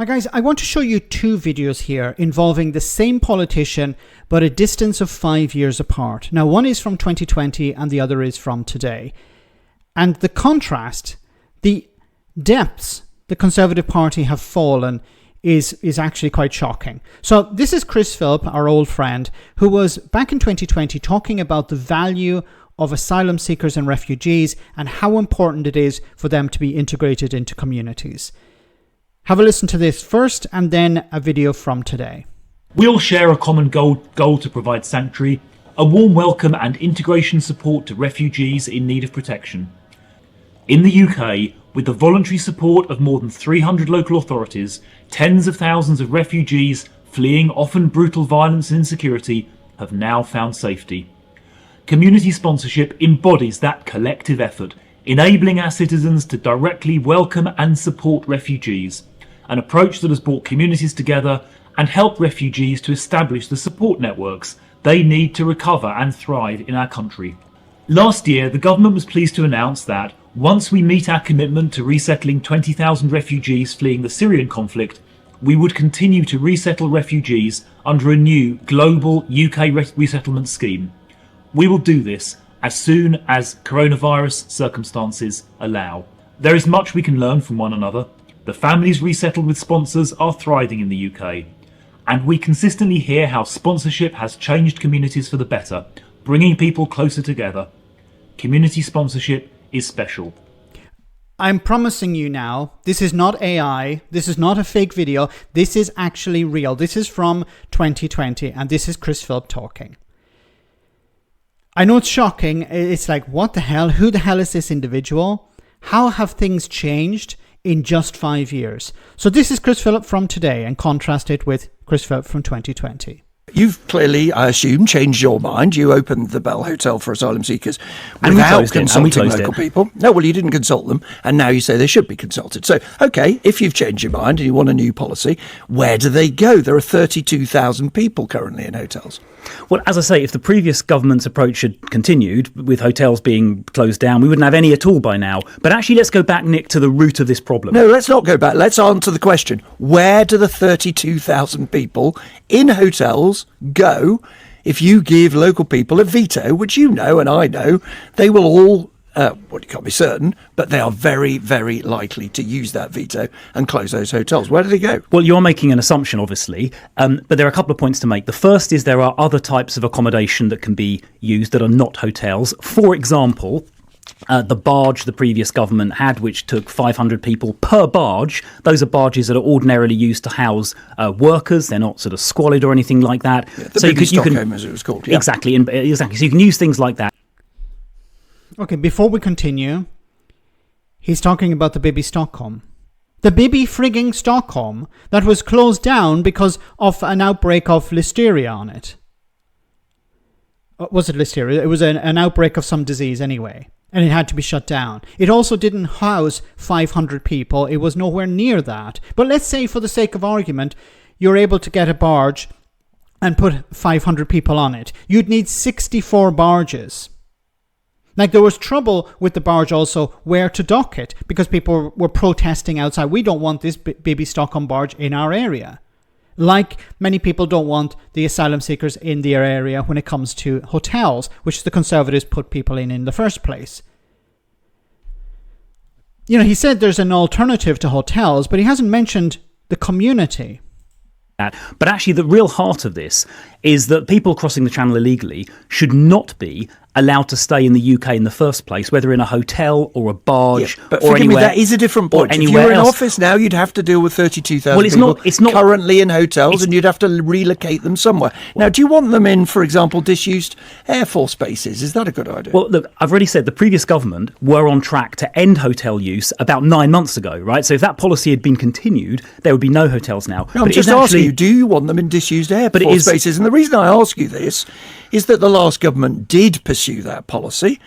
Hi guys, I want to show you two videos here involving the same politician but a distance of 5 years apart. Now one is from 2020 and the other is from today. And the contrast, the depths the Conservative Party have fallen is actually quite shocking. So this is Chris Philp, our old friend, who was back in 2020 talking about the value of asylum seekers and refugees and how important it is for them to be integrated into communities. Have a listen to this first and then a video from today. We all share a common goal to provide sanctuary, a warm welcome and integration support to refugees in need of protection. In the UK, with the voluntary support of more than 300 local authorities, tens of thousands of refugees fleeing often brutal violence and insecurity have now found safety. Community sponsorship embodies that collective effort, enabling our citizens to directly welcome and support refugees, an approach that has brought communities together and helped refugees to establish the support networks they need to recover and thrive in our country. Last year, the government was pleased to announce that once we meet our commitment to resettling 20,000 refugees fleeing the Syrian conflict, we would continue to resettle refugees under a new global UK resettlement scheme. We will do this as soon as coronavirus circumstances allow. There is much we can learn from one another. The families resettled with sponsors are thriving in the UK, and we consistently hear how sponsorship has changed communities for the better, bringing people closer together. Community sponsorship is special. I'm promising you now, this is not AI, this is not a fake video, this is actually real. This is from 2020 and this is Chris Philp talking. I know it's shocking, it's like, what the hell, who the hell is this individual? How have things changed in just 5 years? So this is Chris Philp from today and contrast it with Chris Philp from 2020. You've clearly, I assume, changed your mind. You opened the Bell Hotel for asylum seekers without consulting local people. No, well, you didn't consult them, and now you say they should be consulted. So, OK, if you've changed your mind and you want a new policy, where do they go? There are 32,000 people currently in hotels. Well, as I say, if the previous government's approach had continued, with hotels being closed down, we wouldn't have any at all by now. But actually, let's go back, Nick, to the root of this problem. No, let's not go back. Let's answer the question. Where do the 32,000 people in hotels go if you give local people a veto, which you know and I know they will all, well, you can't be certain, but they are very, very likely to use that veto and close those hotels. Where do they go? Well, you're making an assumption, obviously, but there are a couple of points to make. The first is there are other types of accommodation that can be used that are not hotels. For example, the barge the previous government had, which took 500 people per barge. Those are barges that are ordinarily used to house workers. They're not sort of squalid or anything like that. Yeah, the baby Stockholm, as it was called. Yeah. Exactly. So you can use things like that. Okay, before we continue, he's talking about the baby Stockholm. The baby frigging Stockholm that was closed down because of an outbreak of listeria on it. Was it listeria? It was an outbreak of some disease anyway. And it had to be shut down. It also didn't house 500 people. It was nowhere near that. But let's say, for the sake of argument, you're able to get a barge and put 500 people on it. You'd need 64 barges. Like, there was trouble with the barge also where to dock it because people were protesting outside. We don't want this baby Stockholm barge in our area. Like many people don't want the asylum seekers in their area when it comes to hotels, which the Conservatives put people in the first place. You know, he said there's an alternative to hotels, but he hasn't mentioned the community. But actually, the real heart of this is that people crossing the channel illegally should not be allowed to stay in the UK in the first place, whether in a hotel or a barge or anywhere. That is a different point. If you're in office now, you'd have to deal with 32,000 people currently in hotels, and you'd have to relocate them somewhere. Now, do you want them in, for example, disused Air Force bases? Is that a good idea? Well, look, I've already said the previous government were on track to end hotel use about 9 months ago, right? So if that policy had been continued, there would be no hotels now. No, I'm just asking you, do you want them in disused Air Force bases? And the reason I ask you this is that the last government did pursue that policy,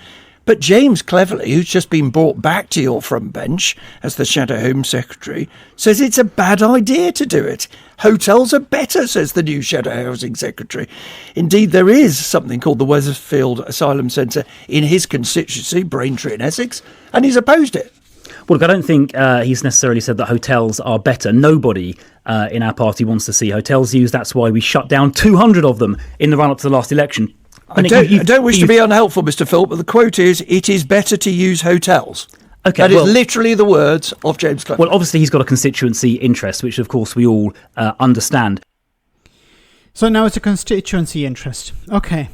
but James Cleverly, who's just been brought back to your front bench as the Shadow Home Secretary, says it's a bad idea to do it. Hotels are better, says the new Shadow Housing Secretary. Indeed, there is something called the Wethersfield Asylum Centre in his constituency, Braintree in Essex, and he's opposed it. Well, look, I don't think he's necessarily said that hotels are better. Nobody in our party wants to see hotels used. That's why we shut down 200 of them in the run-up to the last election. I don't wish to be unhelpful, Mr. Philp, but the quote is, it is better to use hotels. Okay, that is literally the words of James Cleverly. Well, obviously he's got a constituency interest, which of course we all understand. So now it's a constituency interest. Okay.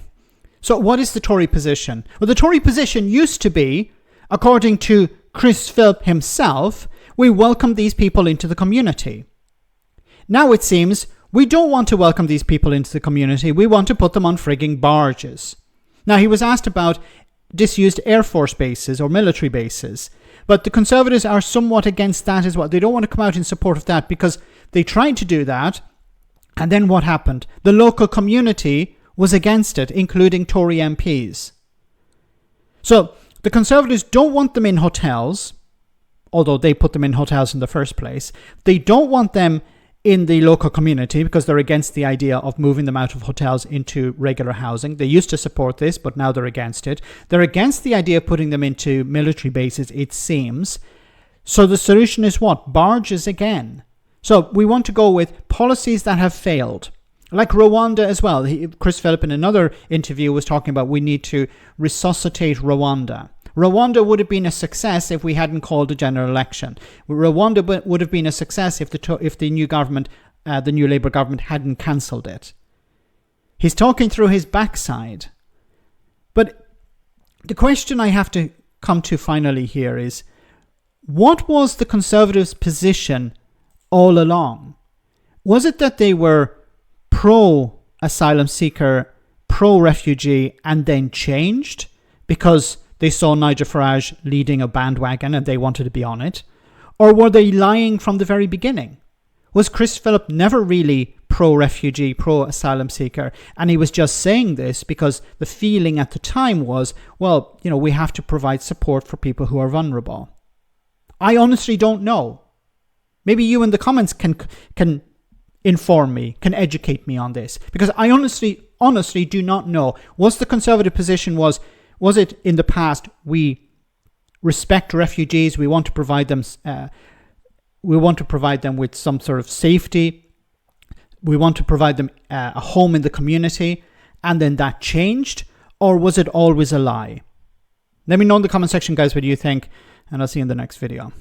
So what is the Tory position? Well, the Tory position used to be, according to Chris Philp himself, we welcome these people into the community. Now it seems we don't want to welcome these people into the community. We want to put them on frigging barges. Now, he was asked about disused Air Force bases or military bases, but the Conservatives are somewhat against that as well. They don't want to come out in support of that because they tried to do that, and then what happened? The local community was against it, including Tory MPs. So the Conservatives don't want them in hotels, although they put them in hotels in the first place. They don't want them in the local community because they're against the idea of moving them out of hotels into regular housing. They used to support this, but now they're against it. They're against the idea of putting them into military bases, it seems. So the solution is what? Barges again. So we want to go with policies that have failed. Like Rwanda as well. Chris Philp in another interview was talking about we need to resuscitate Rwanda. Rwanda would have been a success if we hadn't called a general election. Rwanda would have been a success if the new government, the new Labour government, hadn't cancelled it. He's talking through his backside. But the question I have to come to finally here is, what was the Conservatives' position all along? Was it that they were pro-asylum seeker, pro-refugee, and then changed because they saw Nigel Farage leading a bandwagon and they wanted to be on it? Or were they lying from the very beginning? Was Chris Philp never really pro-refugee, pro-asylum seeker, and he was just saying this because the feeling at the time was, well, we have to provide support for people who are vulnerable? I honestly don't know. Maybe you in the comments can inform me, can educate me on this, because I honestly do not know. Was the Conservative position was it in the past, we respect refugees, we want to provide them with some sort of safety, we want to provide them a home in the community, and then that changed? Or was it always a lie? Let me know in the comment section, guys, what you think, and I'll see you in the next video.